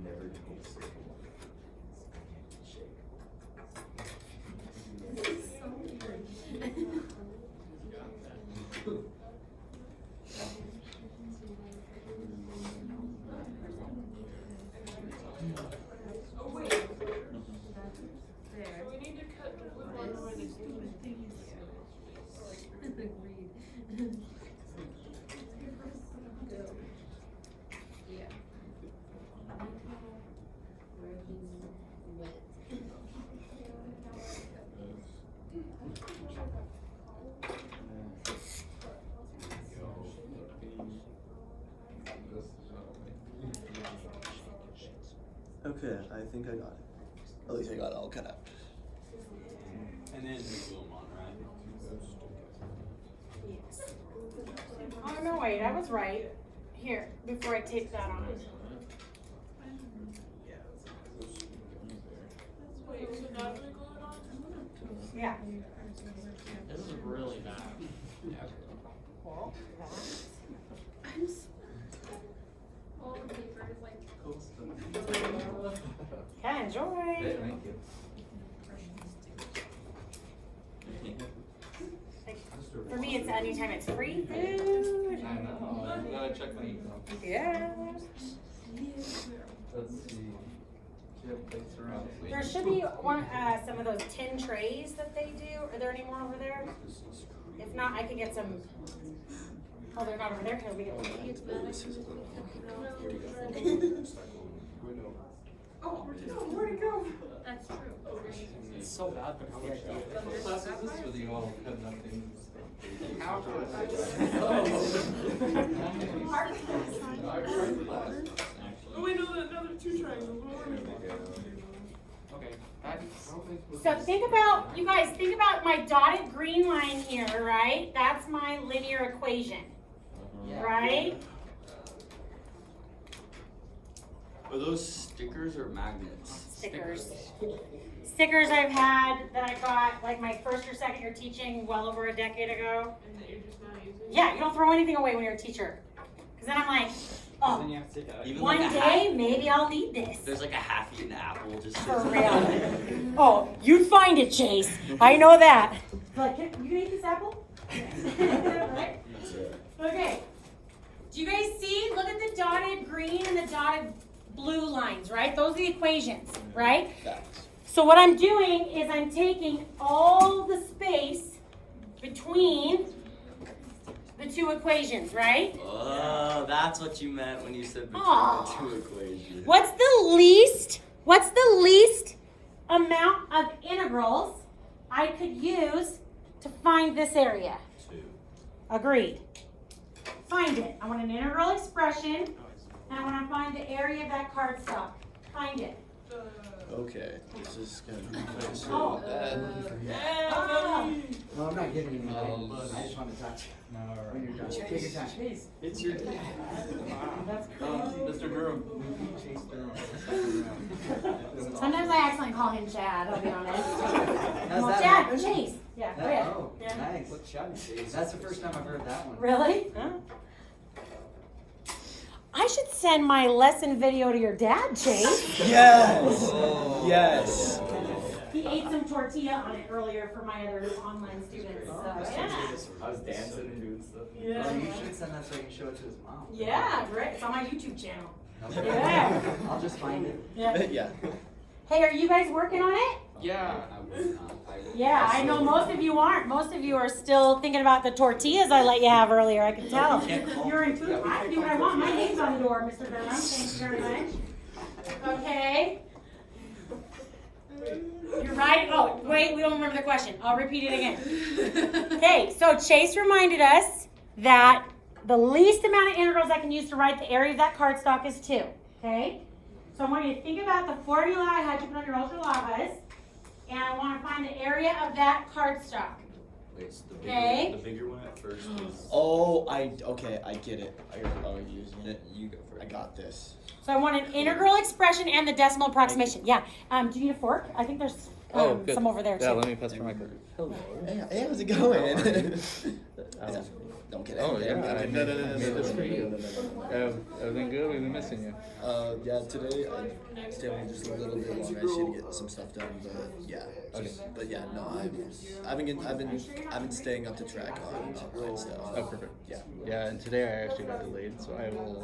Never takes it. Oh wait, There. so we need to cut the blue one where the stupid thing is. Agreed. Yeah. Where he's wet. Okay, I think I got it. At least I got it all cut out. And then you glue them on, right? Yes. Oh, no, wait, I was right. Here, before I tape that on. Wait, so now do we glue it on? Yeah. This is really bad. Well, All the paper is like. yeah, enjoy. Thank you. For me, it's anytime it's free food. I know. I gotta check my email. Yeah. Let's see. There should be one, some of those tin trays that they do. Are there any more over there? If not, I can get some. Oh, they're not over there. Here we go. Oh, where'd it go? That's true. It's so bad, but how much? What class is this with you all have nothing? How Oh wait, no, another two triangles. Okay, that's. So think about, you guys, think about my dotted green line here, right? That's my linear equation, right? Are those stickers or magnets? Stickers. Stickers I've had that I got like my first or second year teaching well over a decade ago. And that you're just not using? Yeah, you don't throw anything away when you're a teacher. Because then I'm like, Oh, Even one like a day, maybe I'll need this. There's like a half-eaten apple just For sitting real. there. Oh, you'd find it, Chase. I know that. Like, you gonna eat this apple? Right? Okay. Do you guys see? Look at the dotted green and the dotted blue lines, right? Those are the equations, right? So what I'm doing is I'm taking all the space between the two equations, right? Oh, that's what you meant when you said between Aw. the two equations. What's the least amount of integrals I could use to find this area? 2. Agreed. Find it. I want an integral expression, and I want to find the area of that cardstock. Find it. Okay, this is gonna be nice. Oh. Oh. No, I'm not giving you anything. I just want to touch. No, When you're done, take your time. It's your That's Mr. Durham. Chase Durham. Sometimes I accidentally call him Chad, I'll be honest. How's Well, that Chad, happen? Chase. Yeah, go ahead. Oh, Yeah. nice. That's the first time I've heard that one. Really? Huh? I should send my lesson video to your dad, Chase. Yes! Yes! He ate some tortilla on it earlier for my other online students. So, yeah. I was dancing and doing stuff. Yeah. Oh, you should send that so I can show it to his mom. Yeah, great. It's on my YouTube channel. Okay. Yeah. I'll just find it. Yeah. Yeah. Hey, are you guys working on it? Yeah. Yeah, I know most of you aren't. Most of you are still thinking about the tortillas I let you have earlier. I can tell. You're in food. I can do what I want. My name's on the door, Mr. Durham. Thank you very much. Okay. You're right. Oh, wait, we don't remember the question. I'll repeat it again. Okay, so Chase reminded us that the least amount of integrals I can use to write the area of that cardstock is 2. Okay? So I want you to think about the formula I had you put on your ultra lavas, and I want to find the area of that cardstock. Wait, it's the Okay. bigger one at first is. Oh, I get it. Are you using it? You go first. I got this. So I want an integral expression and the decimal approximation. Yeah. Do you need a fork? I think there's some over there too. Yeah, let me pass for my card. Hello. Hey, how's it going? Don't get it. Oh yeah, I No. made this for you. Everything good? We've been missing you. Yeah, today I stayed on just a little bit longer. I just need to get some stuff done, but yeah. Okay. But yeah, no, I've been staying up to track on online stuff. Oh, perfect. Yeah. Yeah, and today I actually got delayed, so I will.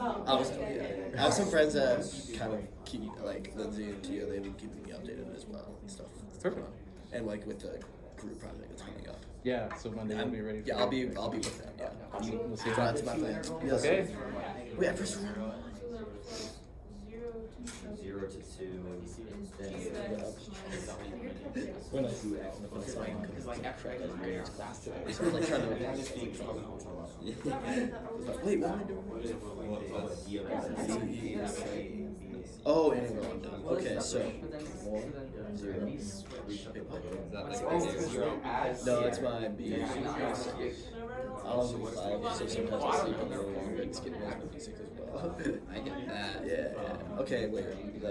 I have some friends that kind of keep like Lindsay and Tia. They've been keeping me updated as well and stuff. Perfect. And like with the group project that's coming up. Yeah, so Monday you'll be ready. For I'll be with them. Yeah. We'll see you That's my plan. Yes. Okay. Wait, I pressed 0 to 2. when I see that, it's fine because like after I got grades class today, so I was like trying to. Wait, what am I doing? Oh, anyway, I'm done. Okay, so 1, 0. No, it's my B. I'll have 5, so sometimes I sleep a little longer and skip my B6 as well. I get that. Yeah. Okay, wait.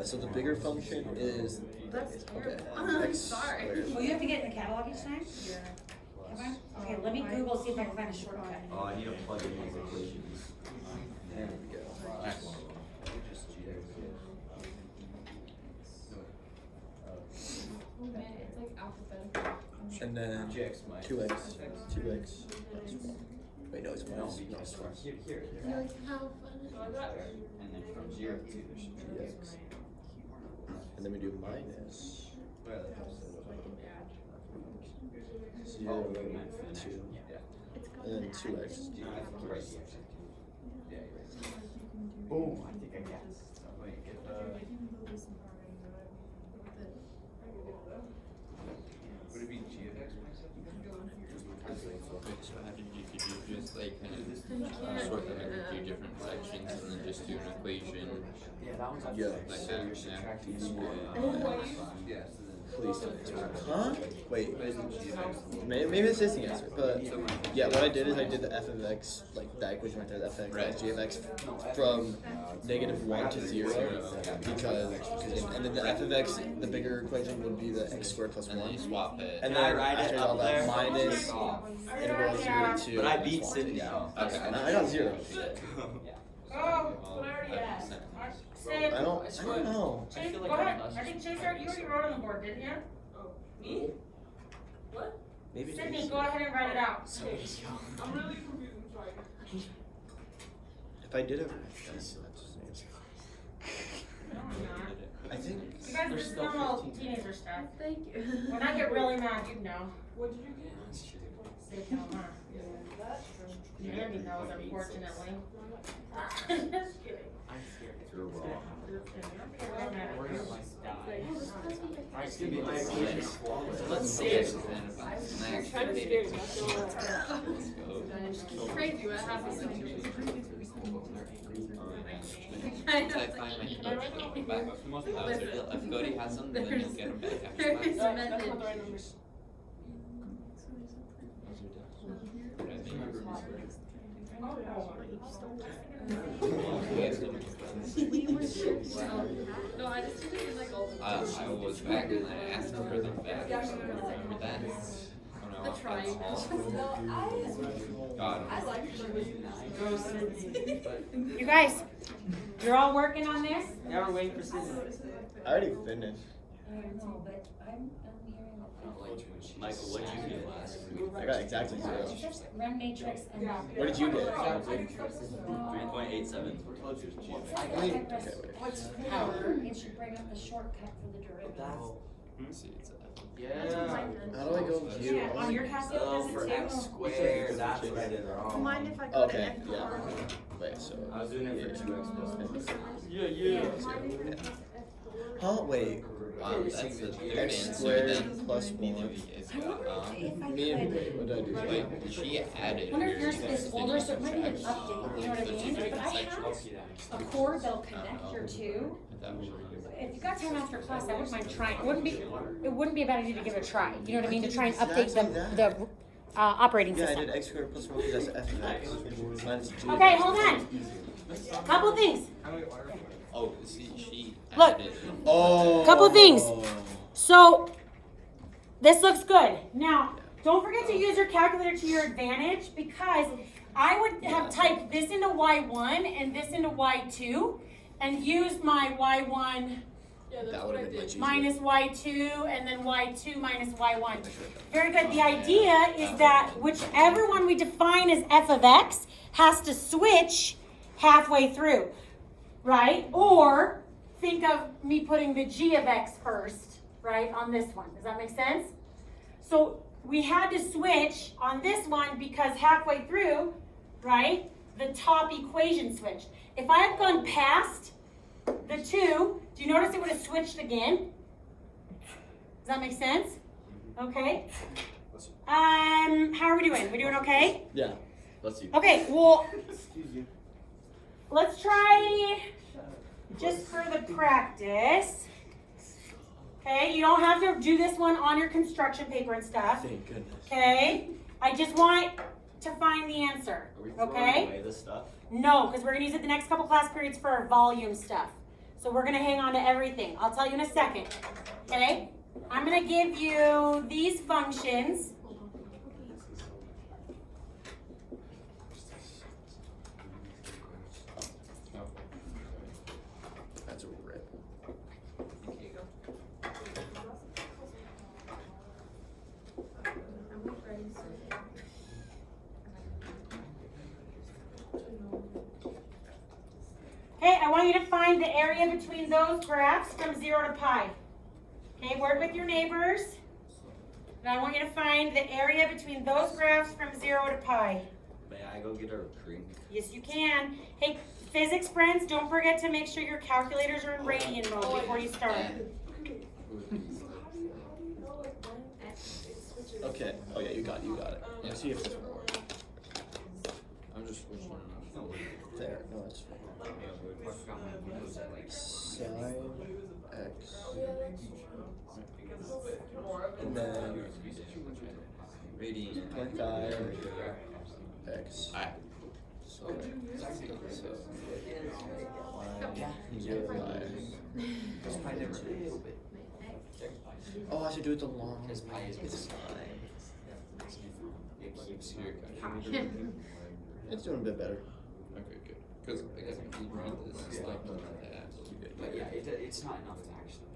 So the bigger function is okay. X squared. Will you have to get in the catalog each time? Yeah. Okay, let me Google, see if I can find a shortcut. Oh, I need to plug in these equations. There we go. Oh man, it's like alphabetical. And then 2x, 2x. Wait, no, it's 1. No, it's 1. Here. You're like, how fun. And then from 0 to 2, there's 2x. And then we do minus 0, 2. And then 2x. Boom, I think I get it. Wait, get the. Would it be g of x? So how did you just like kind of sort them into 2 different sections and then just do an equation Yeah. like that? Yeah. Please don't answer. Huh? Wait. Maybe this is the answer, but yeah, what I did is I did the f of x, like that equation right there, the f of x minus g of x from -1 to 0, because and then the f of x, the bigger equation would be the x squared plus And then 1. you swap it. And Can I then write it after up all that there? minus integral 0 to 2. But I beat Sydney. Okay. I got 0. Oh, But I already asked. Sid, I don't know. I Chase, feel go like ahead. I'm I think Chase, you already wrote on the board, didn't you? Me? What? Maybe Sydney, go ahead and write it out. I'm really confused, I'm sorry. If I did it, No, I'm not. I think. You guys, this is normal teenager stuff. Thank you. When I get really mad, you'd know. What did you get? Sid, no, huh? Andy knows, unfortunately. Just kidding. I'm scared. You're wrong. We're gonna like die. It's gonna be my equation flawless. So let's see it. It's kind of scary, not gonna lie. It's crazy what happens when you Once I find my notes, I'll be back. If Cody has them, then you'll get them back after There's class. that's not the right numbers. No, I just did it like all the time. I was back and I asked for them back. Remember that? When I The walked down the hall. triangle. God. You guys, you're all working on this? Now we're waiting for Susan. I already finished. I don't know, but I'm hearing Michael, what'd you get last week? I got exactly 0. just run matrix and. What did you get? 3.87. What's power? It should bring up the shortcut for the derivative. See, it's a Yeah. How do I go view? Yeah, on your calculator, Oh, does for it X too? squared, that's what I did wrong. Mind if I go to Okay, F? yeah. Wait, so. I was doing it for 2x plus 1. Yeah. Huh? Wait. Wow, that's the third X answer squared then. plus Neither 1. of you guys got. Me and what did I do? Wait, she added. I wonder if hers, yours is then older, you so it might be an subtract. update, you know what I mean? But I have a cord that'll connect your two. That was If you got time after class, I wouldn't mind trying, it wouldn't be a bad idea to give it a try, you know what I mean, to try and update the operating Yeah, I system. did X squared plus 1 because that's f of x. Minus 2. Okay, hold on. Couple things. Oh, see, she Look. added. Oh. Couple things. So, this looks good. Now, don't forget to use your calculator to your advantage because I would have typed this into Y1 and this into Y2 and used my Y1 Yeah, that's That what I would've been much did. easier. minus Y2 and then Y2 minus Y1. Very good. The idea is that whichever one we define as f of x has to switch halfway through, right? Or think of me putting the g of x first, right, on this one. Does that make sense? So we had to switch on this one because halfway through, right, the top equation switched. If I had gone past the 2, do you notice it would have switched again? Does that make sense? Okay. How are we doing? We doing okay? Yeah. Let's see. Okay, well, let's try just for the practice. Okay, you don't have to do this one on your construction paper and stuff. Thank goodness. Okay, I just want to find the answer. Are we throwing Okay? away this stuff? No, because we're gonna use it the next couple class periods for our volume stuff. So we're gonna hang on to everything. I'll tell you in a second. Okay? I'm gonna give you these functions. That's a rip. Okay, I want you to find the area between those graphs from 0 to pi. Okay, work with your neighbors. And I want you to find the area between those graphs from 0 to pi. May I go get a drink? Yes, you can. Hey, physics friends, don't forget to make sure your calculators are in radian mode before you start. Okay. Oh yeah, you got it. Yeah. See if this one works. I'm just switching. There. No, that's fine. Sine x. And then Radian. 0.5 x. Alright. So 0 Oh, I should do it the long. Because pi is It's fine. fine. It keeps your calculator. It's doing a bit better. Okay, good. Because I guess if you read this stuff, yeah. But yeah, it's not enough to actually.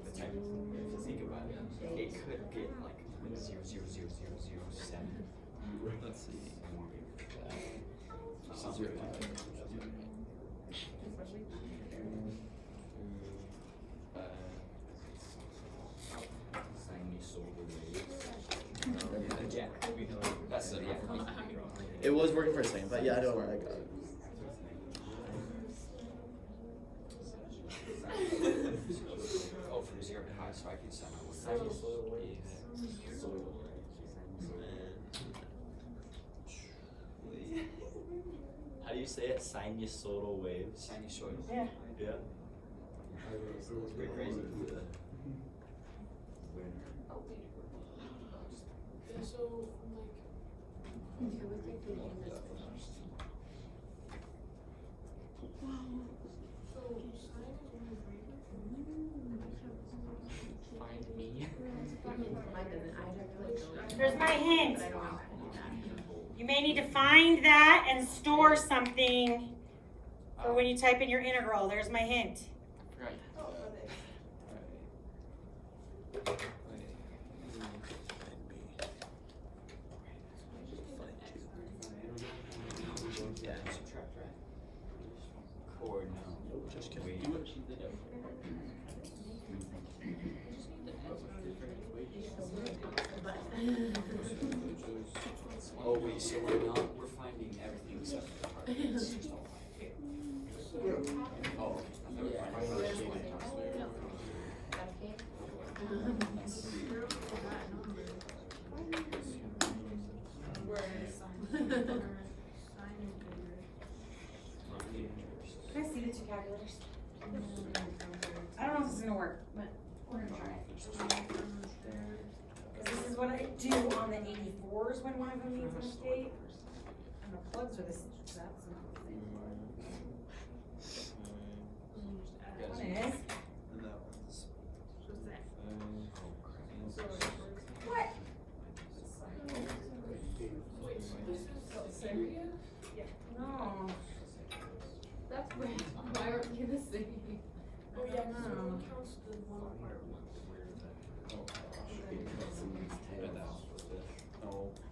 But technically, if you think about it, it could get like 0.00007. Let's see. Sounds Zero. good. Yeah, that's it. It was working for a second, but yeah, I don't know where I got it. Oh, from 0 to high, so I can send out one. How do you say it? Sinusoidal waves. Sinusoidal. Yeah. Yeah. It's pretty crazy. So Find me. There's my hint. You may need to find that and store something for when you type in your integral. There's my hint. Right. Yeah. Subtract, right? Chord, no. Just kidding. Wait. Do what she did. Oh wait, so we're finding everything except for the part. It's just all like. Oh, I thought we were finding the shape. Can I see the two calculators? I don't know if this is gonna work, but we're gonna try it. Cause this is what I do on the 84s when one of them needs an escape. And the plugs are this, that's not the same. One is. And that one's. What? No. that's what. Why aren't you the same? Oh, yeah, no. Counts the one part.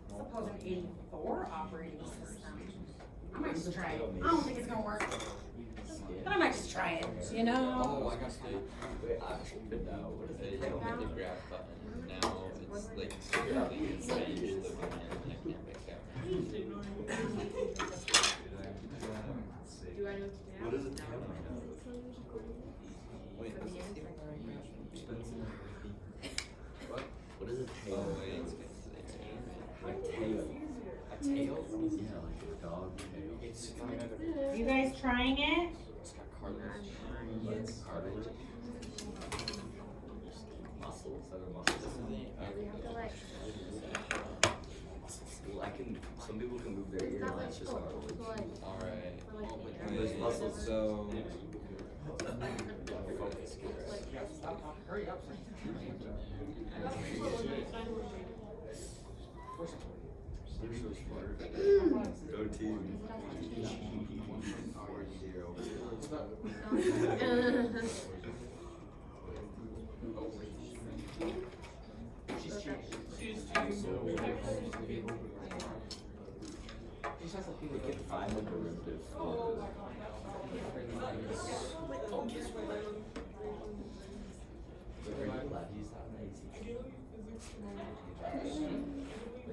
Suppose an 84 operating system. I might just try it. I don't think it's gonna work. But I might just try it, you know? Oh, I got the. You don't hit the grab button. Now it's like secretly changed the button. I can't make out. Do I know What is a tail? Wait, this is even What? What is a tail? Oh, wait, it's A tail. A tail? Yeah, like a dog tail. It's kind of. Are you guys trying it? It's got cartilage. Yes. Cartilage. Muscles that are muscles. Well, some people can move their ear, that's just cartilage. Alright. There's muscles. So. Focus. Hurry up. Go team. We can find the derivative for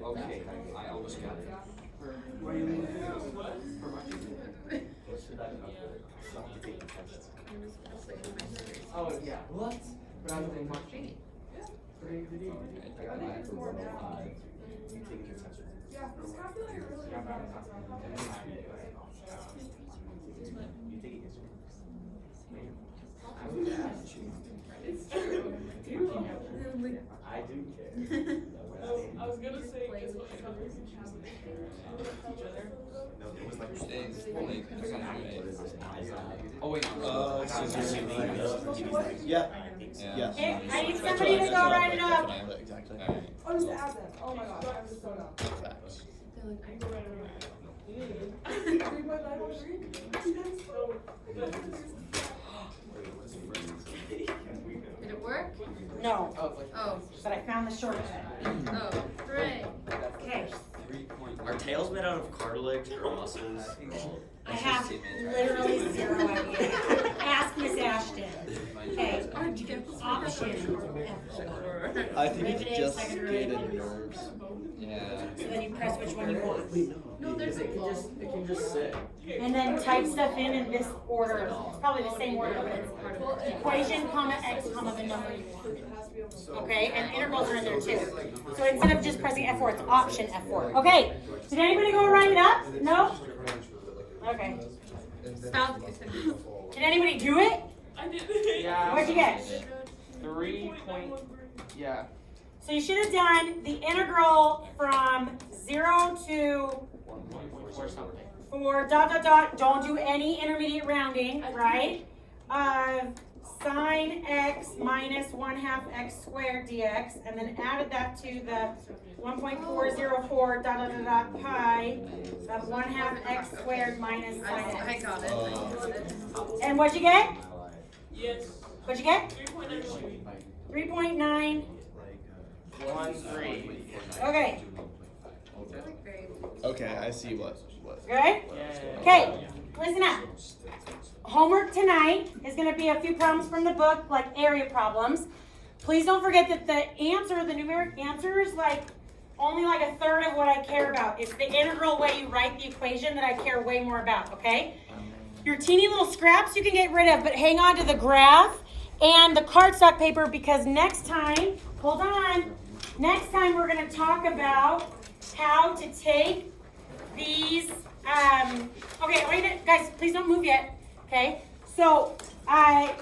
Okay, I almost got it. Oh, yeah. What? I got mine for 105. You take consensus. You take it. It's true. I do care. I was gonna say, guess what colors each have each other. No, it was like Thanks. Like, I got it what is this? Oh, wait. Yeah. Yeah. Yes. Hey, I need somebody to go write it up. Exactly. Alright. Oh, just add them. Oh my gosh, I'm so dumb. Facts. Did it work? No, Oh, but I found the shortcut. oh, hooray. Okay, Are tails made out of cartilage or muscles? I have literally zero idea. Ask Miss Ashton. Okay, option. I think it's Riveted, just second skin row. and nerves. Yeah. So then you press which one you want. No, there's a ball. It can just sit. And then type stuff in this order. It's probably the same order, but it's equation, comma, x, comma, the number you want. Okay, and integrals are in there too. So instead of just pressing F4, it's option F4. Okay, did anybody go write it up? No? Okay. Stop. Did anybody do it? I did. Yeah. What'd you get? 3 point. Yeah. So you should have done the integral from 0 to 1.4 something. 4 dot dot dot. Don't do any intermediate rounding, right? Sine x minus 1/2 x squared dx, and then added that to the 1.404 dot dot dot dot pi of 1/2 x squared minus sine I x. got it. And what'd you get? Yes. What'd you get? 3.9. 3.9. 1.3. Okay, Okay, I see what. good? Okay, listen up. Homework tonight is going to be a few problems from the book, like area problems. Please don't forget that the answer, the numeric answer, is like only like a third of what I care about. It's the integral way you write the equation that I care way more about, okay? Your teeny little scraps you can get rid of, but hang on to the graph and the cardstock paper because next time, hold on, next time we're going to talk about how to take these, okay, wait, guys, please don't move yet, okay? So,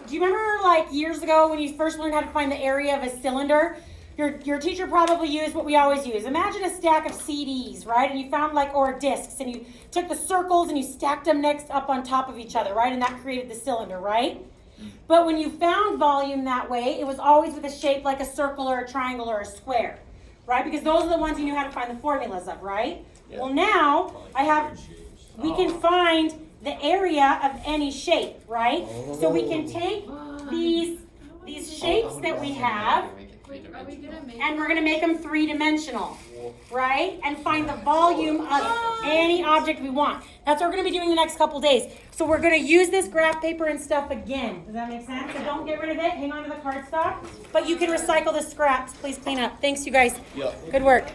do you remember like years ago when you first learned how to find the area of a cylinder? Your teacher probably used what we always use. Imagine a stack of CDs, right? And you found like, or discs, and you took the circles and you stacked them next up on top of each other, right? And that created the cylinder, right? But when you found volume that way, it was always with a shape like a circle or a triangle or a square, right? Because those are the ones you knew how to find the formulas of, right? Yeah. Well, now we can find the area of any shape, right? So we can take these shapes that we have, Wait, are we gonna make? and we're going to make them three-dimensional, right? And find the volume of any object we want. That's what we're going to be doing the next couple days. So we're going to use this graph paper and stuff again. Does that make sense? So don't get rid of it. Hang on to the cardstock. But you can recycle the scraps. Please clean up. Thanks, you guys. Yeah. Good work.